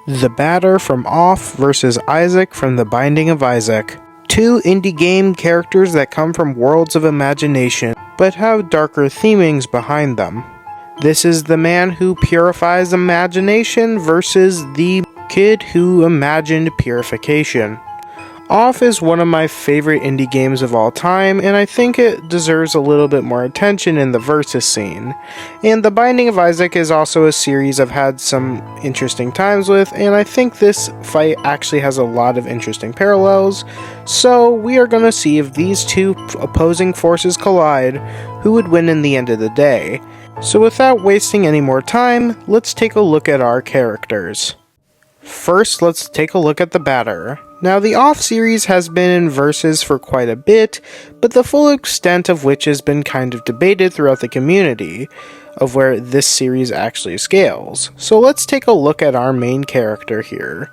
The Batter from Off versus Isaac from The Binding of Isaac. Two indie game characters that come from worlds of imagination, but have darker themings behind them. This is the man who purifies imagination versus the kid who imagined purification. Off is one of my favorite indie games of all time, and I think it deserves a little bit more attention in the versus scene. And The Binding of Isaac is also a series I've had some interesting times with, and I think this fight actually has a lot of interesting parallels. So we are going to see if these two opposing forces collide, who would win in the end of the day. So without wasting any more time, let's take a look at our characters. First, let's take a look at the Batter. Now, the Off series has been in verses for quite a bit, but the full extent of which has been kind of debated throughout the community, of where this series actually scales. So let's take a look at our main character here.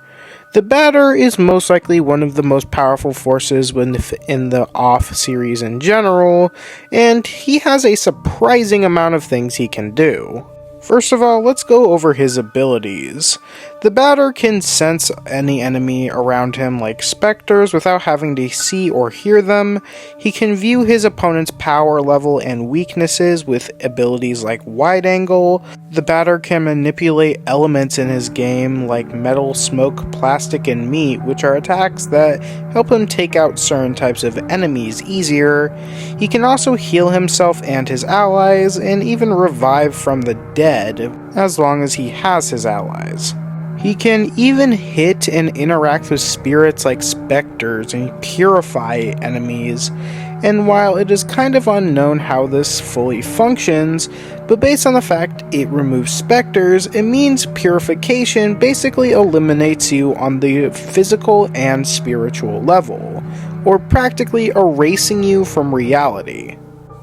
The Batter is most likely one of the most powerful forces in the Off series in general, and he has a surprising amount of things he can do. First of all, let's go over his abilities. The Batter can sense any enemy around him like specters without having to see or hear them. He can view his opponent's power level and weaknesses with abilities like Wide Angle. The Batter can manipulate elements in his game like metal, smoke, plastic, and meat, which are attacks that help him take out certain types of enemies easier. He can also heal himself and his allies, and even revive from the dead, as long as he has his allies. He can even hit and interact with spirits like specters and purify enemies, and while it is kind of unknown how this fully functions, but based on the fact it removes specters, it means purification basically eliminates you on the physical and spiritual level, or practically erasing you from reality,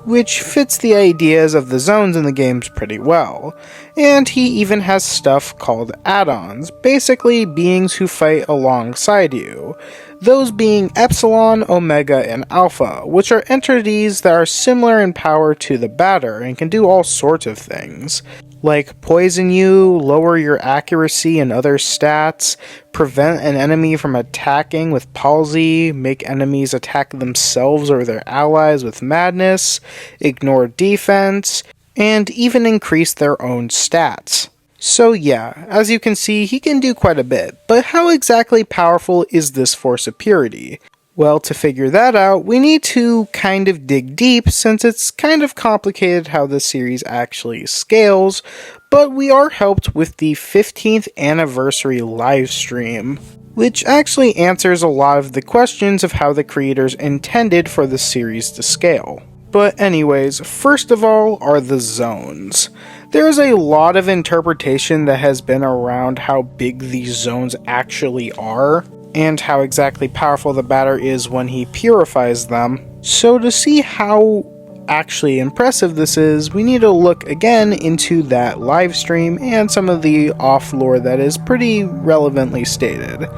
which fits the ideas of the zones in the games pretty well. And he even has stuff called add-ons, basically beings who fight alongside you, those being Epsilon, Omega, and Alpha, which are entities that are similar in power to the Batter and can do all sorts of things, like poison you, lower your accuracy and other stats, prevent an enemy from attacking with palsy, make enemies attack themselves or their allies with madness, ignore defense, and even increase their own stats. So yeah, as you can see, he can do quite a bit, but how exactly powerful is this force of purity? Well, to figure that out, we need to kind of dig deep, since it's kind of complicated how this series actually scales, but we are helped with the 15th anniversary livestream, which actually answers a lot of the questions of how the creators intended for the series to scale. But anyways, first of all are the zones. There is a lot of interpretation that has been around how big these zones actually are, and how exactly powerful the Batter is when he purifies them. So to see how actually impressive this is, we need to look again into that live stream and some of the off lore that is pretty relevantly stated.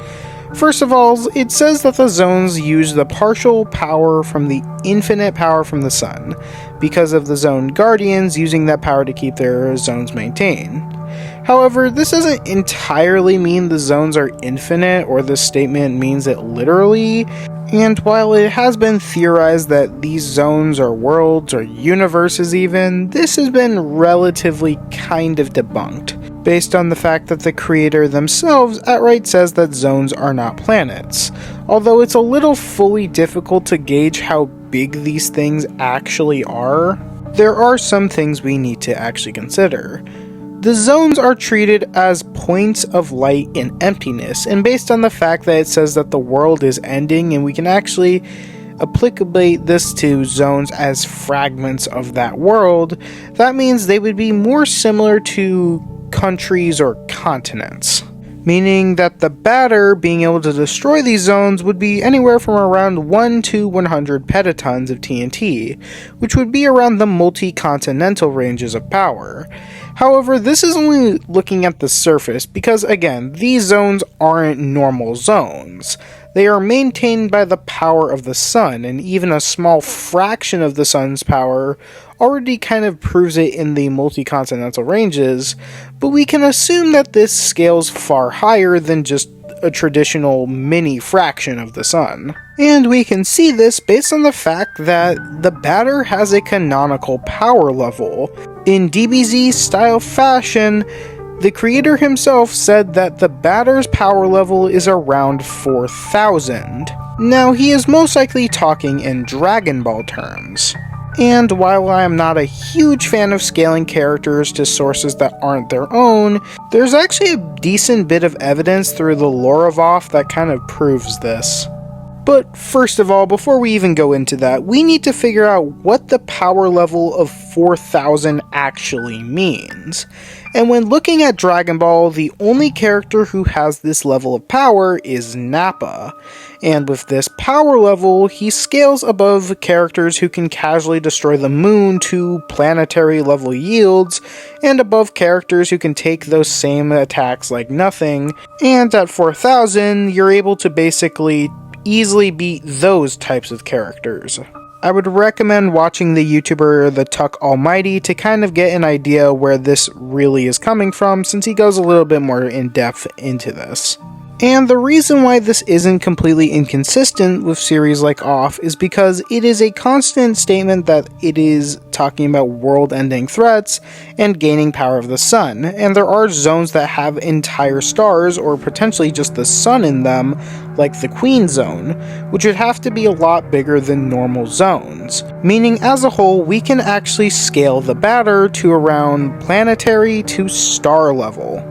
First of all, it says that the zones use the partial power from the infinite power from the sun, because of the zone guardians using that power to keep their zones maintained. However, this doesn't entirely mean the zones are infinite, or this statement means it literally, and while it has been theorized that these zones are worlds or universes even, this has been relatively kind of debunked, based on the fact that the creator themselves outright says that zones are not planets, although it's a little fully difficult to gauge how big these things actually are. There are some things we need to actually consider. The zones are treated as points of light in emptiness, and based on the fact that it says that the world is ending, and we can actually applicate this to zones as fragments of that world, that means they would be more similar to countries or continents, meaning that the Batter being able to destroy these zones would be anywhere from around 1 to 100 petatons of TNT, which would be around the multi-continental ranges of power. However, this is only looking at the surface, because again, these zones aren't normal zones. They are maintained by the power of the sun, and even a small fraction of the sun's power already kind of proves it in the multi-continental ranges, but we can assume that this scales far higher than just a traditional mini fraction of the sun. And we can see this based on the fact that the batter has a canonical power level. In DBZ style fashion, the creator himself said that the batter's power level is around 4,000. Now, he is most likely talking in Dragon Ball terms. And while I am not a huge fan of scaling characters to sources that aren't their own, there's actually a decent bit of evidence through the lore of OFF that kind of proves this. But first of all, before we even go into that, we need to figure out what the power level of 4,000 actually means. And when looking at Dragon Ball, the only character who has this level of power is Nappa. And with this power level, he scales above characters who can casually destroy the moon to planetary level yields, and above characters who can take those same attacks like nothing. And at 4,000, you're able to basically easily beat those types of characters. I would recommend watching the YouTuber The Tuck Almighty to kind of get an idea where this really is coming from, since he goes a little bit more in depth into this. And the reason why this isn't completely inconsistent with series like OFF is because it is a constant statement that it is talking about world-ending threats and gaining power of the sun, and there are zones that have entire stars or potentially just the sun in them, like the Queen Zone, which would have to be a lot bigger than normal zones, meaning as a whole we can actually scale the batter to around planetary to star level.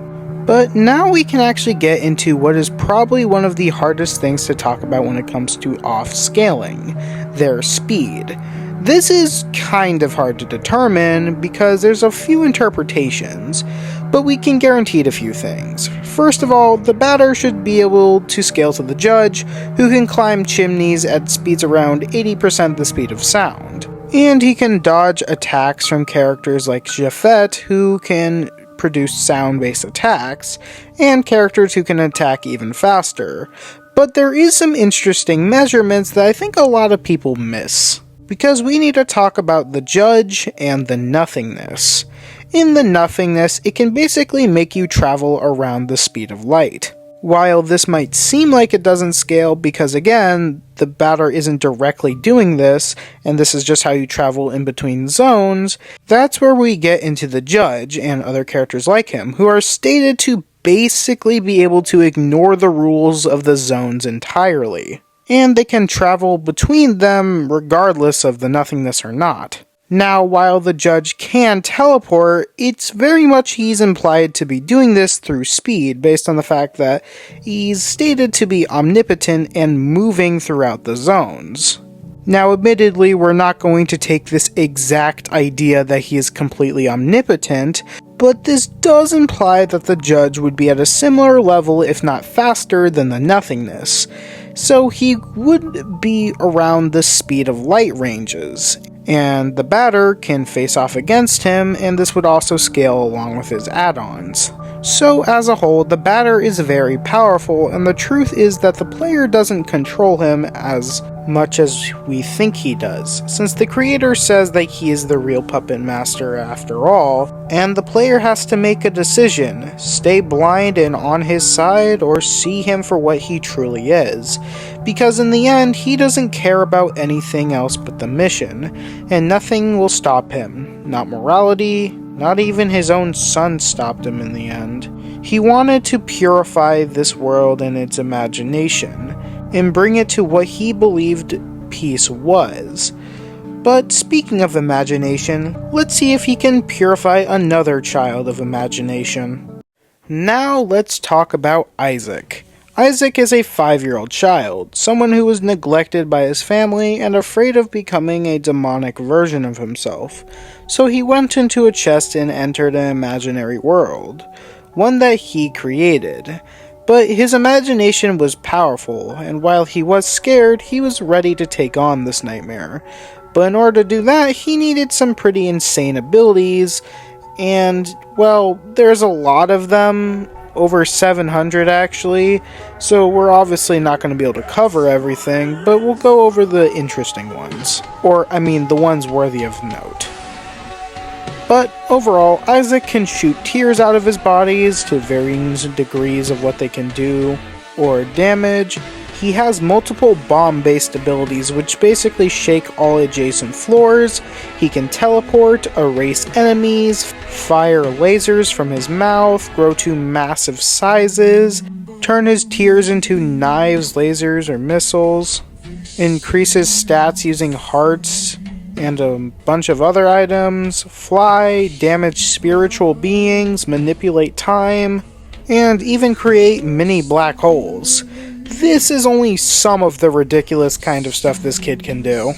But now we can actually get into what is probably one of the hardest things to talk about when it comes to OFF scaling, their speed. This is kind of hard to determine because there's a few interpretations, but we can guarantee a few things. First of all, the batter should be able to scale to the judge, who can climb chimneys at speeds around 80% the speed of sound. And he can dodge attacks from characters like Japhet, who can produce sound-based attacks, and characters who can attack even faster. But there is some interesting measurements that I think a lot of people miss, because we need to talk about the judge and the nothingness. In the nothingness, it can basically make you travel around the speed of light. While this might seem like it doesn't scale because, again, the batter isn't directly doing this, and this is just how you travel in between zones, that's where we get into the judge and other characters like him, who are stated to basically be able to ignore the rules of the zones entirely. And they can travel between them regardless of the nothingness or not. Now, while the judge can teleport, it's very much he's implied to be doing this through speed, based on the fact that he's stated to be omnipotent and moving throughout the zones. Now, admittedly, we're not going to take this exact idea that he is completely omnipotent, but this does imply that the judge would be at a similar level, if not faster, than the nothingness. So he would be around the speed of light ranges, and the batter can face off against him, and this would also scale along with his add-ons. So as a whole, the batter is very powerful, and the truth is that the player doesn't control him as much as we think he does, since the creator says that he is the real puppet master after all, and the player has to make a decision: stay blind and on his side, or see him for what he truly is, because in the end, he doesn't care about anything else but the mission, and nothing will stop him. Not morality, not even his own son stopped him in the end. He wanted to purify this world and its imagination, and bring it to what he believed peace was. But speaking of imagination, let's see if he can purify another child of imagination. Now let's talk about Isaac. Isaac is a 5-year-old child, someone who was neglected by his family and afraid of becoming a demonic version of himself. So he went into a chest and entered an imaginary world, one that he created. But his imagination was powerful, and while he was scared, he was ready to take on this nightmare. But in order to do that, he needed some pretty insane abilities, and, well, there's a lot of them, over 700 actually, so we're obviously not going to be able to cover everything, but we'll go over the interesting ones. Or, I mean, the ones worthy of note. But overall, Isaac can shoot tears out of his bodies to varying degrees of what they can do or damage. He has multiple bomb-based abilities which basically shake all adjacent floors. He can teleport, erase enemies, fire lasers from his mouth, grow to massive sizes, turn his tears into knives, lasers, or missiles, increases stats using hearts and a bunch of other items, fly, damage spiritual beings, manipulate time, and even create mini black holes. This is only some of the ridiculous kind of stuff this kid can do.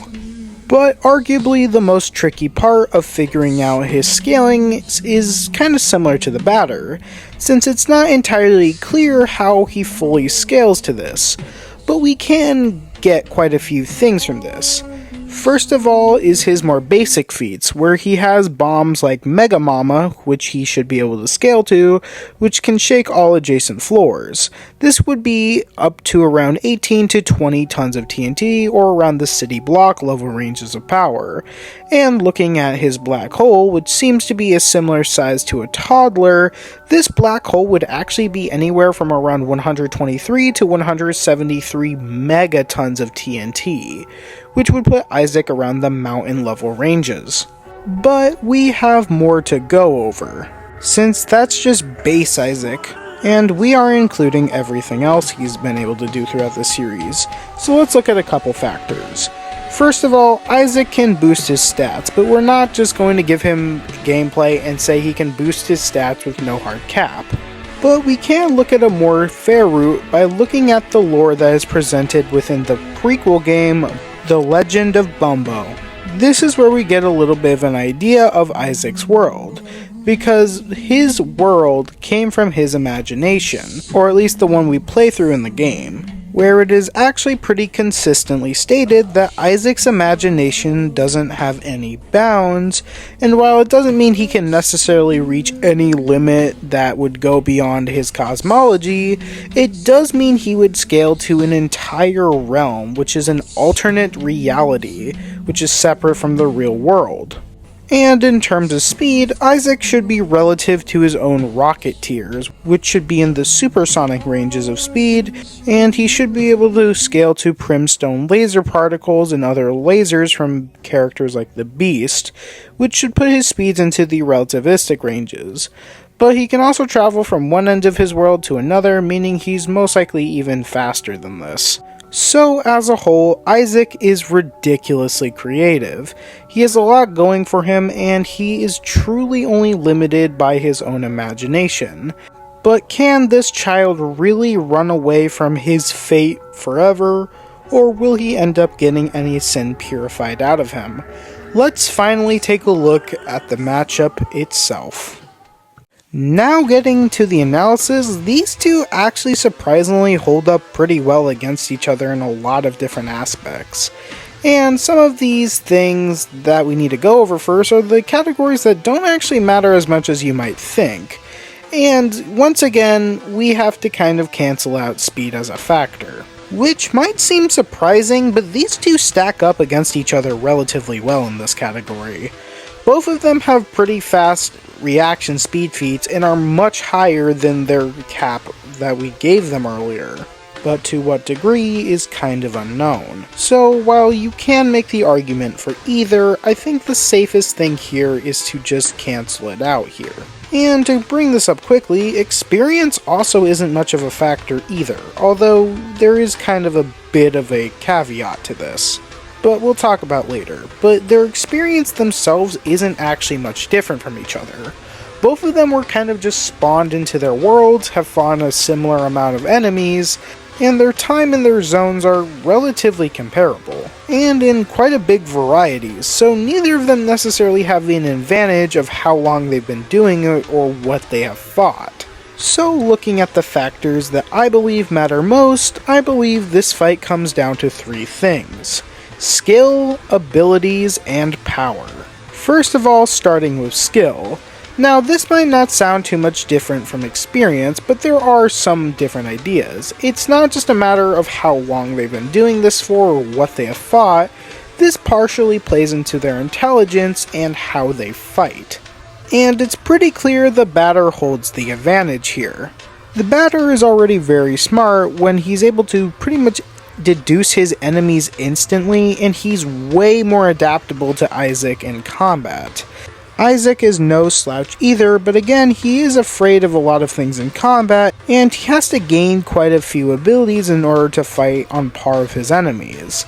But arguably the most tricky part of figuring out his scaling is kind of similar to the batter, since it's not entirely clear how he fully scales to this, but we can get quite a few things from this. First of all is his more basic feats, where he has bombs like Mega Mama, which he should be able to scale to, which can shake all adjacent floors. This would be up to around 18 to 20 tons of TNT, or around the city block level ranges of power. And looking at his black hole, which seems to be a similar size to a toddler, this black hole would actually be anywhere from around 123 to 173 megatons of TNT, which would put Isaac around the mountain level ranges. But we have more to go over, since that's just base Isaac, and we are including everything else he's been able to do throughout the series, so let's look at a couple factors. First of all, Isaac can boost his stats, but we're not just going to give him gameplay and say he can boost his stats with no hard cap. But we can look at a more fair route by looking at the lore that is presented within the prequel game, The Legend of Bumbo. This is where we get a little bit of an idea of Isaac's world, because his world came from his imagination, or at least the one we play through in the game, where it is actually pretty consistently stated that Isaac's imagination doesn't have any bounds, and while it doesn't mean he can necessarily reach any limit that would go beyond his cosmology, it does mean he would scale to an entire realm, which is an alternate reality, which is separate from the real world. And in terms of speed, Isaac should be relative to his own rocket tiers, which should be in the supersonic ranges of speed, and he should be able to scale to Primstone laser particles and other lasers from characters like the Beast, which should put his speeds into the relativistic ranges. But he can also travel from one end of his world to another, meaning he's most likely even faster than this. So, as a whole, Isaac is ridiculously creative. He has a lot going for him, and he is truly only limited by his own imagination. But can this child really run away from his fate forever, or will he end up getting any sin purified out of him? Let's finally take a look at the matchup itself. Now getting to the analysis, these two actually surprisingly hold up pretty well against each other in a lot of different aspects. And some of these things that we need to go over first are the categories that don't actually matter as much as you might think. And once again, we have to kind of cancel out speed as a factor, which might seem surprising, but these two stack up against each other relatively well in this category. Both of them have pretty fast reaction speed feats and are much higher than their cap that we gave them earlier, but to what degree is kind of unknown. So while you can make the argument for either, I think the safest thing here is to just cancel it out here. And to bring this up quickly, experience also isn't much of a factor either, although there is kind of a bit of a caveat to this, but we'll talk about later. But their experience themselves isn't actually much different from each other. Both of them were kind of just spawned into their worlds, have fought a similar amount of enemies, and their time in their zones are relatively comparable, and in quite a big variety, so neither of them necessarily have an advantage of how long they've been doing it or what they have fought. So looking at the factors that I believe matter most, I believe this fight comes down to three things: skill, abilities, and power. First of all, starting with skill. Now, this might not sound too much different from experience, but there are some different ideas. It's not just a matter of how long they've been doing this for or what they have fought. This partially plays into their intelligence and how they fight. and it's pretty clear the batter holds the advantage here. The batter is already very smart when he's able to pretty much deduce his enemies instantly, and he's way more adaptable to Isaac in combat. Isaac is no slouch either, but again, he is afraid of a lot of things in combat, and he has to gain quite a few abilities in order to fight on par with his enemies.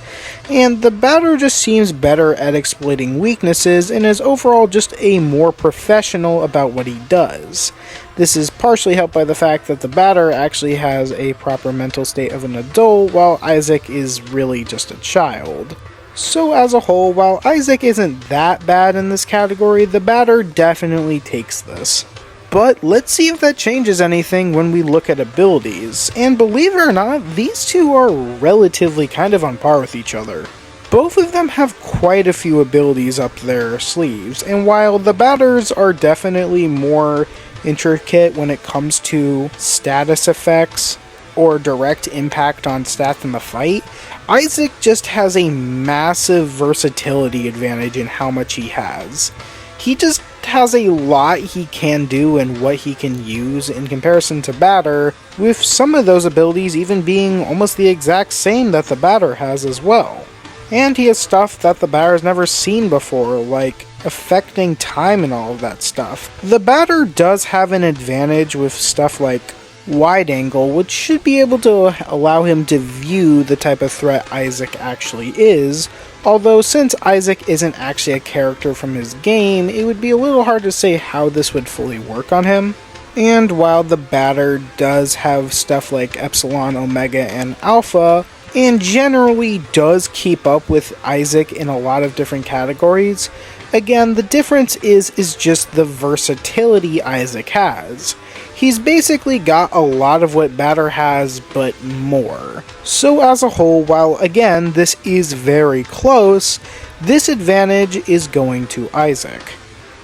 And the batter just seems better at exploiting weaknesses and is overall just a more professional about what he does. This is partially helped by the fact that the batter actually has a proper mental state of an adult, while Isaac is really just a child. So as a whole, while Isaac isn't that bad in this category, the batter definitely takes this. But let's see if that changes anything when we look at abilities, and believe it or not, these two are relatively kind of on par with each other. Both of them have quite a few abilities up their sleeves, and while the batters are definitely more intricate when it comes to status effects or direct impact on stats in the fight, Isaac just has a massive versatility advantage in how much he has. He just has a lot he can do and what he can use in comparison to batter, with some of those abilities even being almost the exact same that the batter has as well. And he has stuff that the batter's never seen before, like affecting time and all of that stuff. The batter does have an advantage with stuff like wide angle, which should be able to allow him to view the type of threat Isaac actually is, although since Isaac isn't actually a character from his game, it would be a little hard to say how this would fully work on him. And while the batter does have stuff like Epsilon, Omega, and Alpha, and generally does keep up with Isaac in a lot of different categories, again, the difference is just the versatility Isaac has. He's basically got a lot of what batter has, but more. So as a whole, while again, this is very close, this advantage is going to Isaac.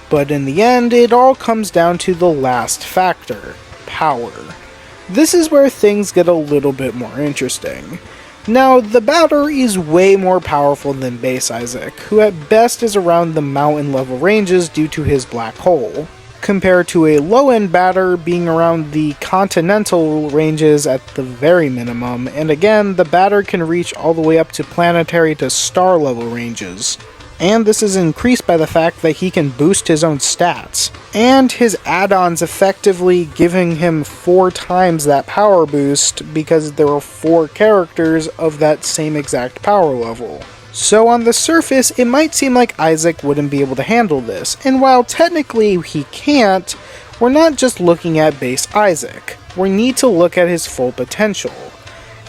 But in the end, it all comes down to the last factor, power. This is where things get a little bit more interesting. Now, the batter is way more powerful than base Isaac, who at best is around the mountain level ranges due to his black hole, compared to a low-end batter being around the continental ranges at the very minimum, and again, the batter can reach all the way up to planetary to star level ranges. And this is increased by the fact that he can boost his own stats, and his add-ons effectively giving him 4 times that power boost because there are 4 characters of that same exact power level. So on the surface, it might seem like Isaac wouldn't be able to handle this, and while technically he can't, we're not just looking at base Isaac. We need to look at his full potential.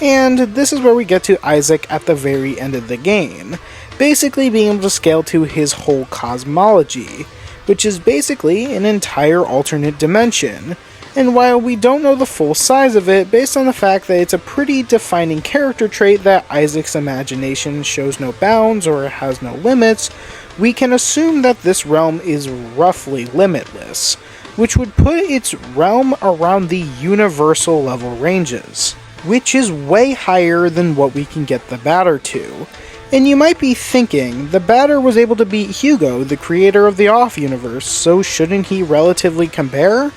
And this is where we get to Isaac at the very end of the game, basically being able to scale to his whole cosmology, which is basically an entire alternate dimension. And while we don't know the full size of it, based on the fact that it's a pretty defining character trait that Isaac's imagination shows no bounds or has no limits, we can assume that this realm is roughly limitless, which would put its realm around the universal level ranges, which is way higher than what we can get the batter to. And you might be thinking, the batter was able to beat Hugo, the creator of the Off universe, so shouldn't he relatively compare?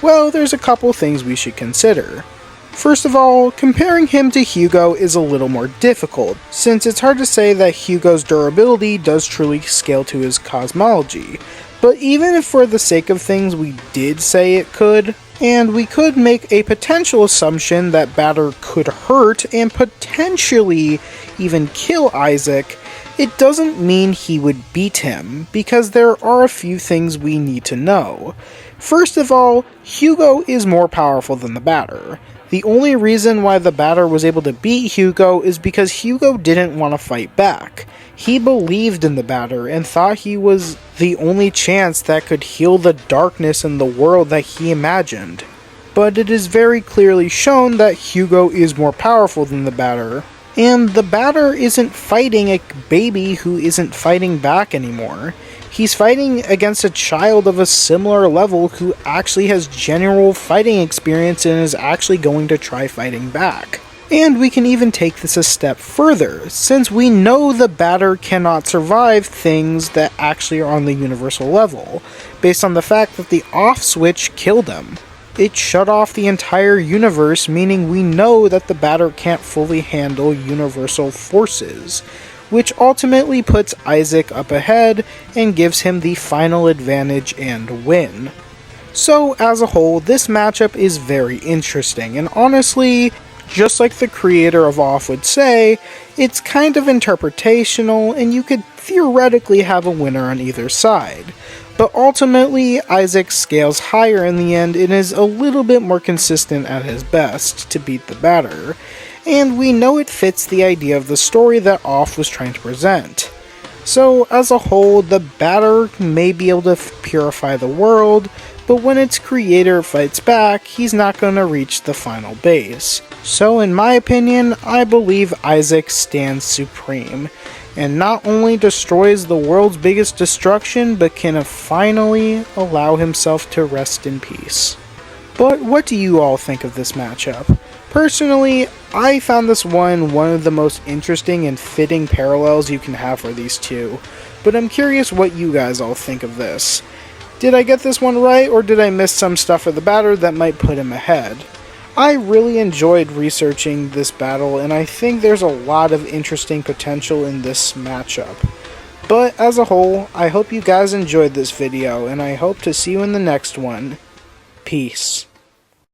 Well, there's a couple things we should consider. First of all, comparing him to Hugo is a little more difficult, since it's hard to say that Hugo's durability does truly scale to his cosmology. But even if for the sake of things we did say it could, and we could make a potential assumption that batter could hurt and potentially even kill Isaac, it doesn't mean he would beat him, because there are a few things we need to know. First of all, Hugo is more powerful than the batter. The only reason why the batter was able to beat Hugo is because Hugo didn't want to fight back. He believed in the batter and thought he was the only chance that could heal the darkness in the world that he imagined. But it is very clearly shown that Hugo is more powerful than the batter, and the batter isn't fighting a baby who isn't fighting back anymore. He's fighting against a child of a similar level who actually has general fighting experience and is actually going to try fighting back. And we can even take this a step further, since we know the batter cannot survive things that actually are on the universal level, based on the fact that the off switch killed him. It shut off the entire universe, meaning we know that the batter can't fully handle universal forces, which ultimately puts Isaac up ahead and gives him the final advantage and win. So as a whole, this matchup is very interesting, and honestly, just like the creator of Off would say, it's kind of interpretational and you could theoretically have a winner on either side. But ultimately, Isaac scales higher in the end and is a little bit more consistent at his best to beat the batter, and we know it fits the idea of the story that Off was trying to present. So as a whole, the batter may be able to purify the world, but when its creator fights back, he's not going to reach the final base. So in my opinion, I believe Isaac stands supreme, and not only destroys the world's biggest destruction, but can finally allow himself to rest in peace. But what do you all think of this matchup? Personally, I found this one of the most interesting and fitting parallels you can have for these two, but I'm curious what you guys all think of this. Did I get this one right, or did I miss some stuff for the batter that might put him ahead? I really enjoyed researching this battle, and I think there's a lot of interesting potential in this matchup. But as a whole, I hope you guys enjoyed this video, and I hope to see you in the next one. Peace.